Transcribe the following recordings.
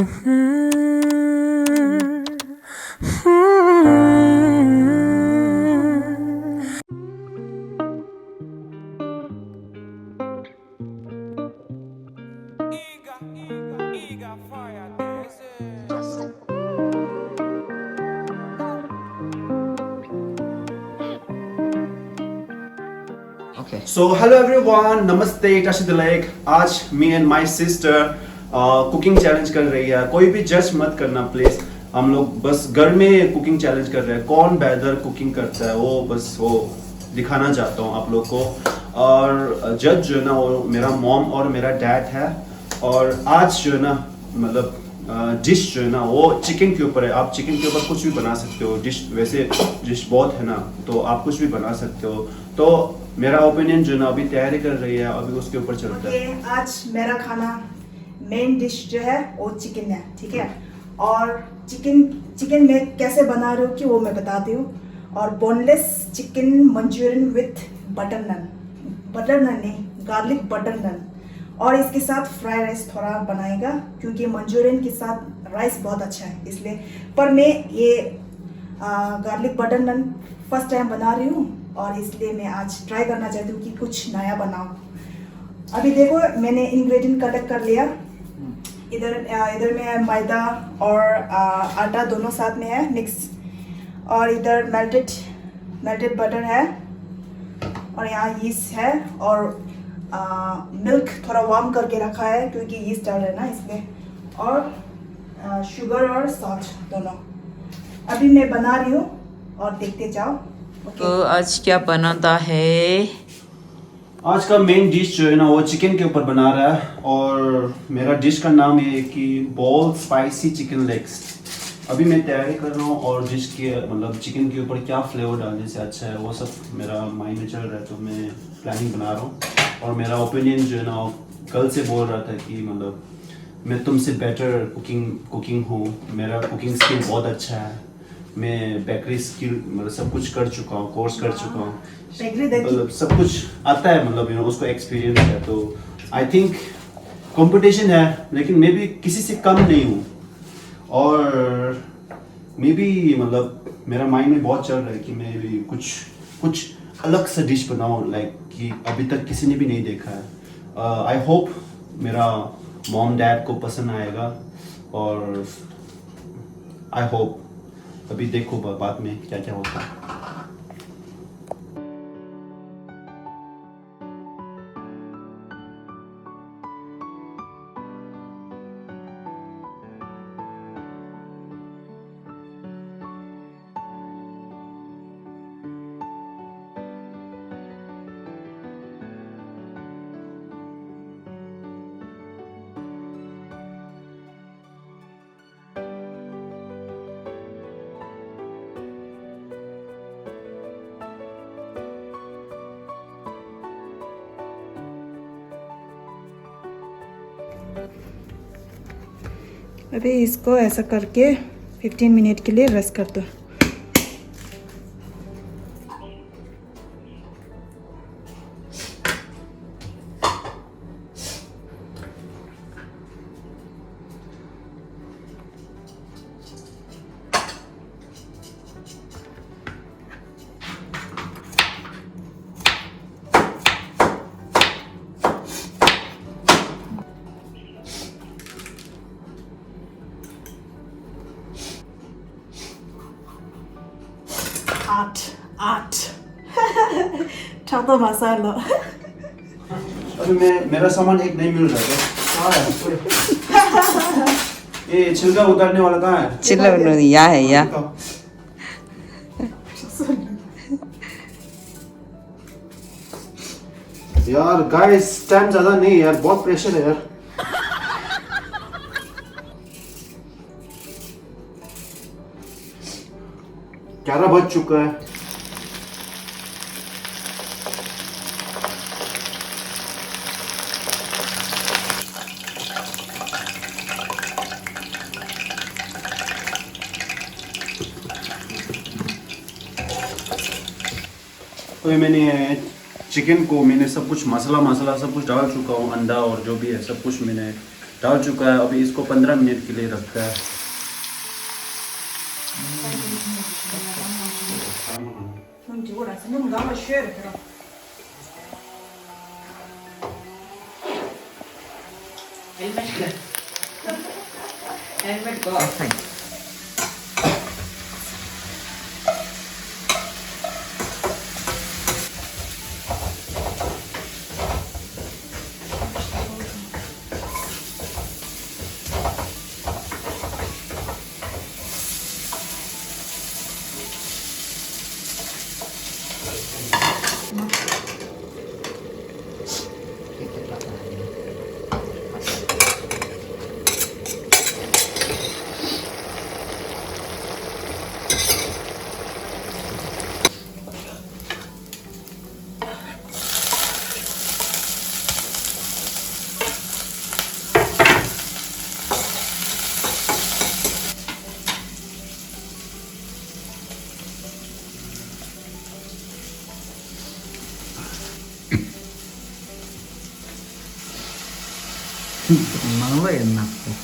Okay. So hello everyone, नमस्ते, कैसे दिलेक। आज me and my sister cooking challenge कर रही है। कोई भी जज मत करना प्लीज। हम लोग बस घर में कुकिंग चैलेंज कर रहे हैं। कौन बेहतर कुकिंग करता है वो दिखाना चाहता हूँ आप लोग को। और जज जो है ना वो मेरा मॉम और मेरा डैड है। और आज जो है ना मतलब डिश जो है ना वो चिकन के ऊपर है। आप चिकन के ऊपर कुछ भी बना सकते हो। डिश वैसे डिश बहुत है ना, तो आप कुछ भी बना सकते हो। तो मेरा ओपिनियन जो ना अभी तैयारी कर रही है, अभी उसके ऊपर चलता है। आज मेरा खाना मेन डिश जो है वो चिकन है, ठीक है। और चिकन में कैसे बना रही हूँ कि वो मैं बताती हूँ। और boneless chicken Manchurian with butter naan नहीं, गार्लिक बटर नन। और इसके साथ फ्राई राइस थोड़ा बनाएगा, क्योंकि मंचूरियन के साथ राइस बहुत अच्छा है इसलिए। पर मैं ये garlic butter naan first time बना रही हूँ, और इसलिए मैं आज ट्राई करना चाहती हूँ कि कुछ नया बनाऊँ। अभी देखो मैंने इंग्रेडिएंट कलेक्ट कर लिया। इधर में मैदा और आटा दोनों साथ में है मिक्स। और इधर मेल्टेड बटर है, और यहाँ यीस्ट है, और मिल्क थोड़ा वार्म करके रखा है क्योंकि यीस्ट डाल रहा है ना इसलिए। और शुगर और सॉल्ट दोनों। अभी मैं बना रही हूँ और देखते जाओ। तो आज क्या बनाता है? आज का मेन डिश जो है ना वो चिकन के ऊपर बना रहा है। और मेरा डिश का नाम है कि बोल्ड स्पाइसी चिकन लेग्स। अभी मैं तैयारी कर रहा हूँ, और डिश के मतलब चिकन के ऊपर क्या फ्लेवर डालने से अच्छा है वो सब मेरा माइंड में चल रहा है। तो मैं प्लानिंग बना रहा हूँ। और मेरा ओपिनियन जो है ना वो कल से बोल रहा था कि मतलब मैं तुमसे बेटर कुकिंग हूँ, मेरा कुकिंग स्किल बहुत अच्छा है, मैं बेकरी स्किल मतलब सब कुछ कर चुका हूँ, कोर्स कर चुका हूँ, मतलब सब कुछ आता है, मतलब उसको एक्सपीरियंस है। तो आई थिंक कंपटीशन है, लेकिन मैं भी किसी से कम नहीं हूँ। और मैं भी मतलब मेरा माइंड में बहुत चल रहा है कि मैं भी कुछ अलग सा डिश बनाऊँ, लाइक कि अभी तक किसी ने भी नहीं देखा है। आई होप मेरा मॉम डैड को पसंद आएगा। और आई होप अभी देखो बाद में क्या क्या होता है। अभी इसको ऐसा करके 15 मिनट के लिए रेस्ट कर दो। आठ तो मसाला। अभी मेरा सामान एक नहीं मिल रहा है। ये छिलका उतारने वाला कहाँ है? चिल्ला यहाँ है यहाँ। यार गाइस टाइम ज्यादा नहीं यार, बहुत प्रेशर है यार। 11 बज चुका है। तो ये मैंने चिकन को मैंने सब कुछ मसाला सब कुछ डाल चुका हूँ, अंडा और जो भी है सब कुछ मैंने डाल चुका है। अभी इसको 15 मिनट के लिए रखता है। Helmet go outside. Emang lo enak tuh.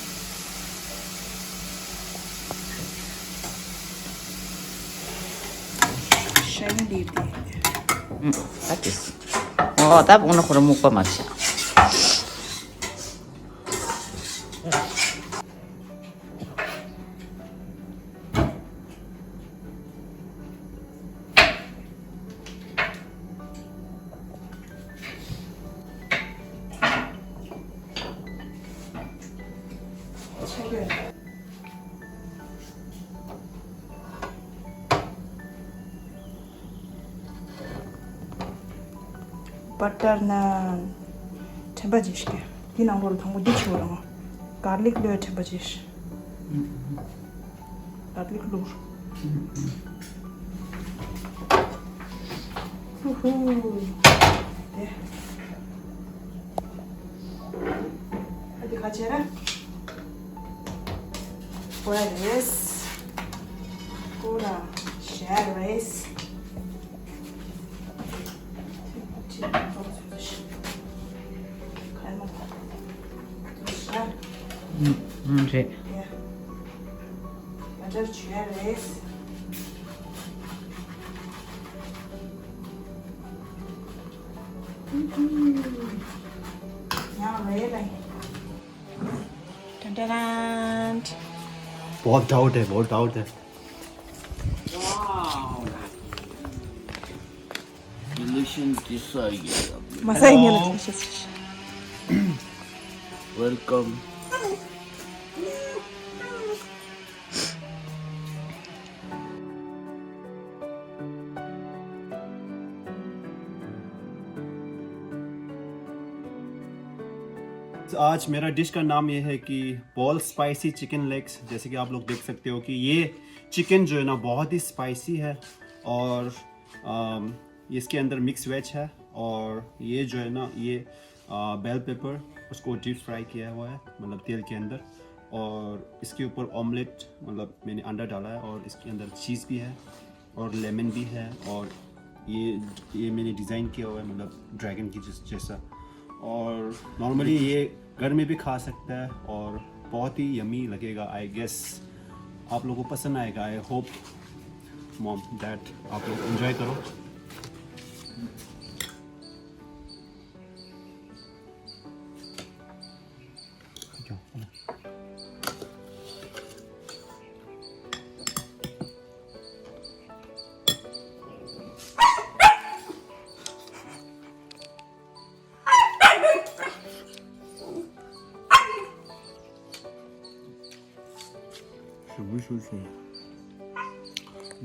Shiny deep. Bagus. Oh, tapi udah kurang muka masih. Butter naan chabajish ke dinang rol phangu di churang garlic lo chabajish garlic lo hadi kachera boiled rice kura share rice Sih. Ya. Macam cherries. Now really. Dun dun dun. बहुत doubt है, बहुत doubt है। Wow. Delicious dish आ गया। Masaya niya delicious. Welcome। आज मेरा dish का नाम ये है कि बॉल स्पाइसी चिकन लेग्स। जैसे कि आप लोग देख सकते हो कि ये चिकन जो है ना बहुत ही स्पाइसी है और इसके अंदर मिक्स वेज है और ये जो है ना ये बेल पेपर उसको डीप फ्राई किया हुआ है मतलब तेल के अंदर और इसके ऊपर ऑमलेट मतलब मैंने अंडा डाला है और इसके अंदर चीज़ भी है और लेमन भी है और ये मैंने डिज़ाइन किया हुआ है मतलब ड्रैगन की जैसा और नॉर्मली ये घर में भी खा सकता है और बहुत ही यमी लगेगा। आई गेस आप लोगों को पसंद आएगा। आई होप मॉम डैड आप लोग एंजॉय करो।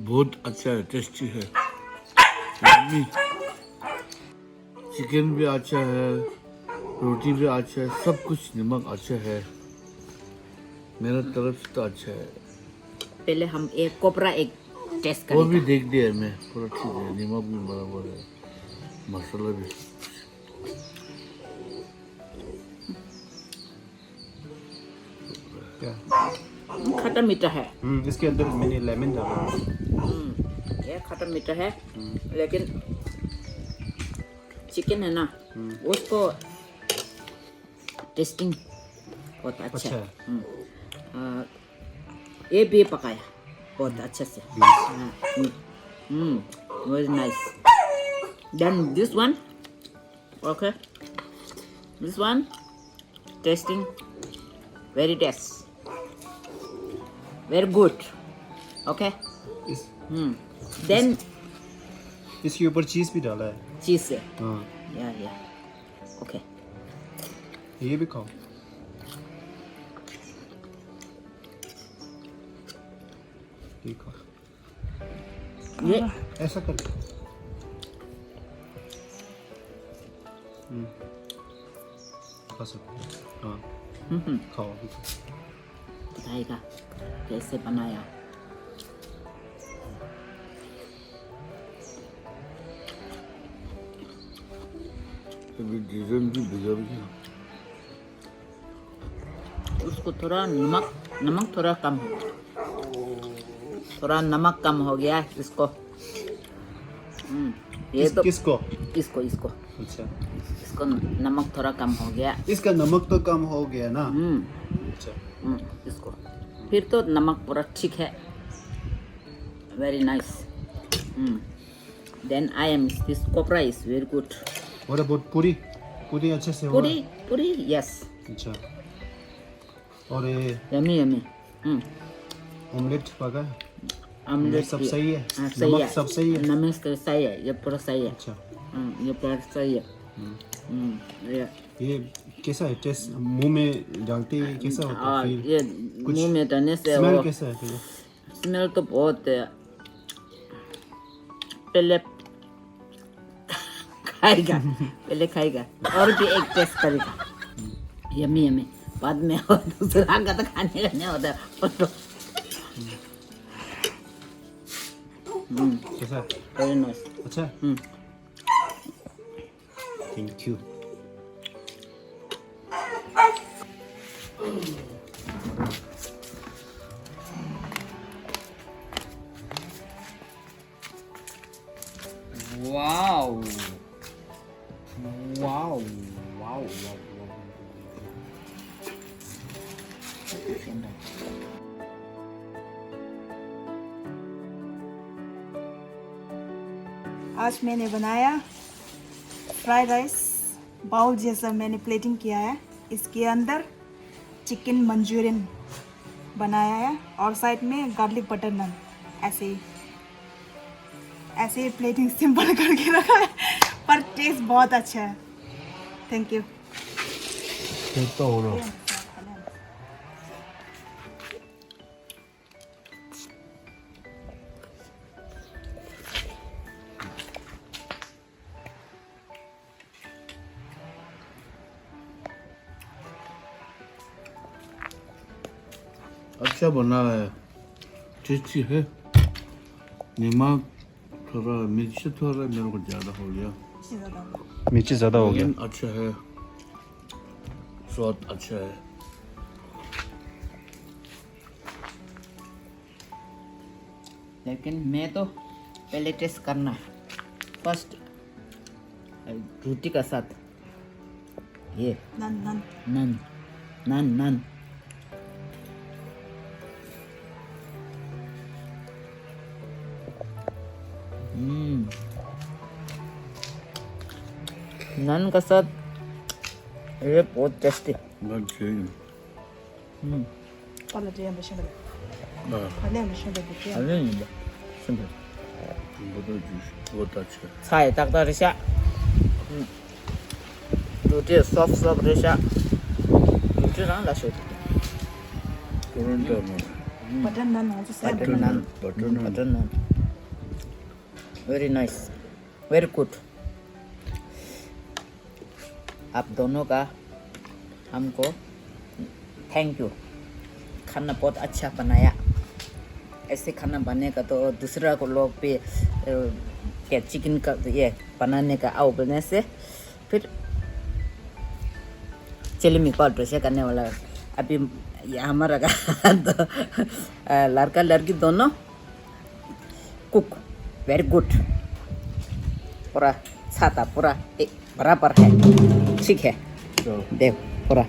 बहुत अच्छा है, टेस्टी है। चिकन भी अच्छा है, रोटी भी अच्छा है, सब कुछ नमक अच्छा है। मेरा तरफ से तो अच्छा है। पहले हम एक कोपरा एक टेस्ट वो भी करेंगे। देख दिया मैं, पूरा ठीक है, नमक भी बराबर है, मसाला भी। खट्टा मीठा है। इसके अंदर मैंने लेमन डाला है। ये खट्टा मीठा है लेकिन चिकन है ना उसको टेस्टिंग बहुत अच्छा अच्छा है। है। ये भी पकाया बहुत अच्छे से। Very nice. Then this one, okay, this one tasting very taste, very good, okay. इस देन इसके ऊपर चीज़ भी डाला है। चीज से, हाँ या ओके। ये भी खाओ। ये खाओ, ये ऐसा कर। खा सकते। हाँ खाओ अभी। बताएगा कैसे बनाया। अभी डिजाइन भी बिगड़ गया। उसको थोड़ा नमक थोड़ा कम हो, थोड़ा नमक कम हो गया इसको। ये तो किसको? इसको अच्छा इसको नमक थोड़ा कम हो गया। इसका नमक तो कम हो गया ना। अच्छा इसको फिर तो नमक पूरा ठीक है। Very nice. Then I am this copra is very good. और बहुत पूरी अच्छे से हुआ। पूरी यस। अच्छा और ये यमी ऑमलेट पका है? ऑमलेट सब सही है? हाँ, सही नमक है। सब सही है? नमक तो सही है, ये पूरा सही है। अच्छा ये पूरा सही है। ये कैसा है टेस्ट? मुंह में डालते ही कैसा होता है? और फिर ये मुंह में डालने से स्मेल वो कैसा है फिर? स्मेल तो बहुत है। पहले खाएगा और भी एक टेस्ट करेगा। यमी बाद में और दूसरा का तो खाने का नहीं होता। कैसा है? Very nice. अच्छा thank you. Wow wow wow आज मैंने बनाया फ्राइड राइस बाउल जैसा। मैंने प्लेटिंग किया है, इसके अंदर चिकन मंचूरियन बनाया है और साइड में गार्लिक बटर नान। ऐसे ही प्लेटिंग सिंपल करके रखा है, पर टेस्ट बहुत अच्छा है। Thank you. कैसा हो रहा? अच्छा बना है, टेस्टी है। नमक थोड़ा, मिर्ची थोड़ा मेरे को ज़्यादा हो गया। मिर्ची ज़्यादा हो गया। लेकिन अच्छा है, स्वाद अच्छा है। लेकिन मैं तो पहले टेस्ट करना फर्स्ट रोटी का साथ ये नान। नान का साथ ये बहुत टेस्टी। बात सही है। 알려줍니다. 선배. बहुत अच्छा है। 차에 딱 따르샤. 로제 소프트 레샤. 로제랑 라쇼. टोरंटो में butter naan also said butter naan. Butter naan. Very nice, very good. आप दोनों का हमको थैंक यू। खाना बहुत अच्छा बनाया। ऐसे खाना बनेगा तो दूसरा को लोग भी क्या चिकन का ये बनाने का आओ बोलने से फिर चलिए मैं कॉल प्रेशर करने वाला। अभी ये हमारा तो लड़का लड़की दोनों कुक वेरी गुड। पूरा छाता पूरा एक बराबर है, ठीक है। देख पूरा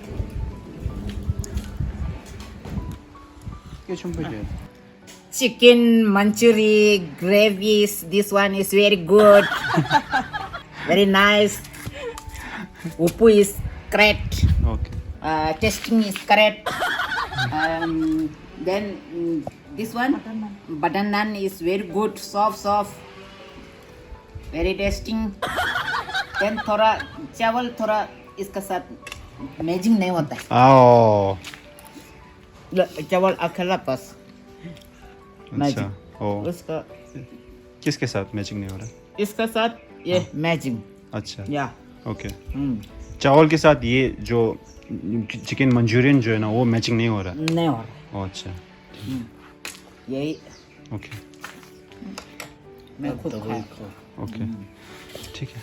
Chicken manchuri gravy. This one is very good. Very nice. Upu is correct. Okay. Tasting is correct. Then this one butter naan is very good, soft, very tasting. Then थोड़ा चावल थोड़ा इसका साथ मैचिंग नहीं होता है, आओ चावल अकेला बस अच्छा मैचिंग, ओ उसका किसके साथ मैचिंग नहीं हो रहा? इसका साथ ये मैचिंग अच्छा या ओके चावल के साथ ये जो चिकन मंचूरियन जो है ना वो मैचिंग नहीं हो रहा? नहीं हो रहा, ओ अच्छा यही ओके मैं खुद खाया। ओके ठीक है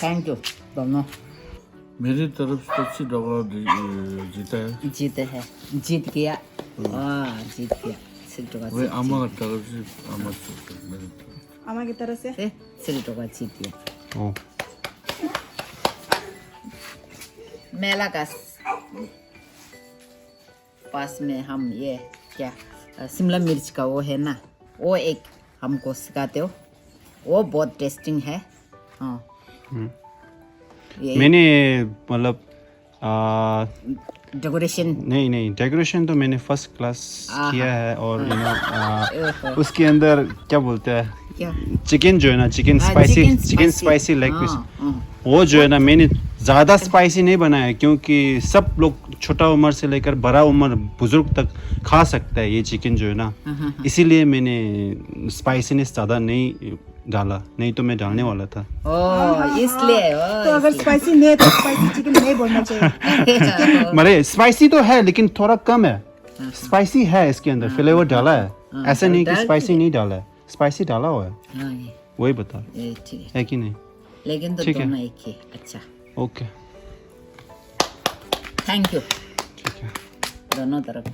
थैंक यू दोनों, मेरी तरफ से जीता है जीते हैं, जीत गया, जीत गया सिल्टोका 왜 아마가 तरफ से 아마 मेरी तरफ अम्मा की तरफ से सिल्टोका जीत गया। ओ मेला का पास में हम ये क्या शिमला मिर्च का वो है ना, वो एक हमको सिखाते हो, वो बहुत टेस्टिंग है। हाँ मैंने मतलब डेकोरेशन नहीं डेकोरेशन तो मैंने फर्स्ट क्लास किया है और यू नो उसके अंदर क्या बोलते हैं क्या चिकन जो है ना चिकन स्पाइसी लेग पीस वो जो है ना मैंने ज़्यादा स्पाइसी नहीं बनाया क्योंकि सब लोग छोटा उम्र से लेकर बड़ा उम्र बुजुर्ग तक खा सकता है ये चिकन जो है ना, इसीलिए मैंने स्पाइसीनेस ज़्यादा नहीं डाला, नहीं तो मैं डालने वाला था। इसलिए तो अगर स्पाइसी नहीं है तो स्पाइसी चिकन नहीं बोलना चाहिए। मरे स्पाइसी तो है लेकिन थोड़ा कम है, स्पाइसी है इसके अंदर फ्लेवर डाला है, ऐसा नहीं कि स्पाइसी नहीं डाला है, स्पाइसी डाला हुआ है, वही बता ठीक है कि नहीं? लेकिन तो ठीक है। दोनों एक ही अच्छा। ओके थैंक यू ठीक है दोनों तरफ।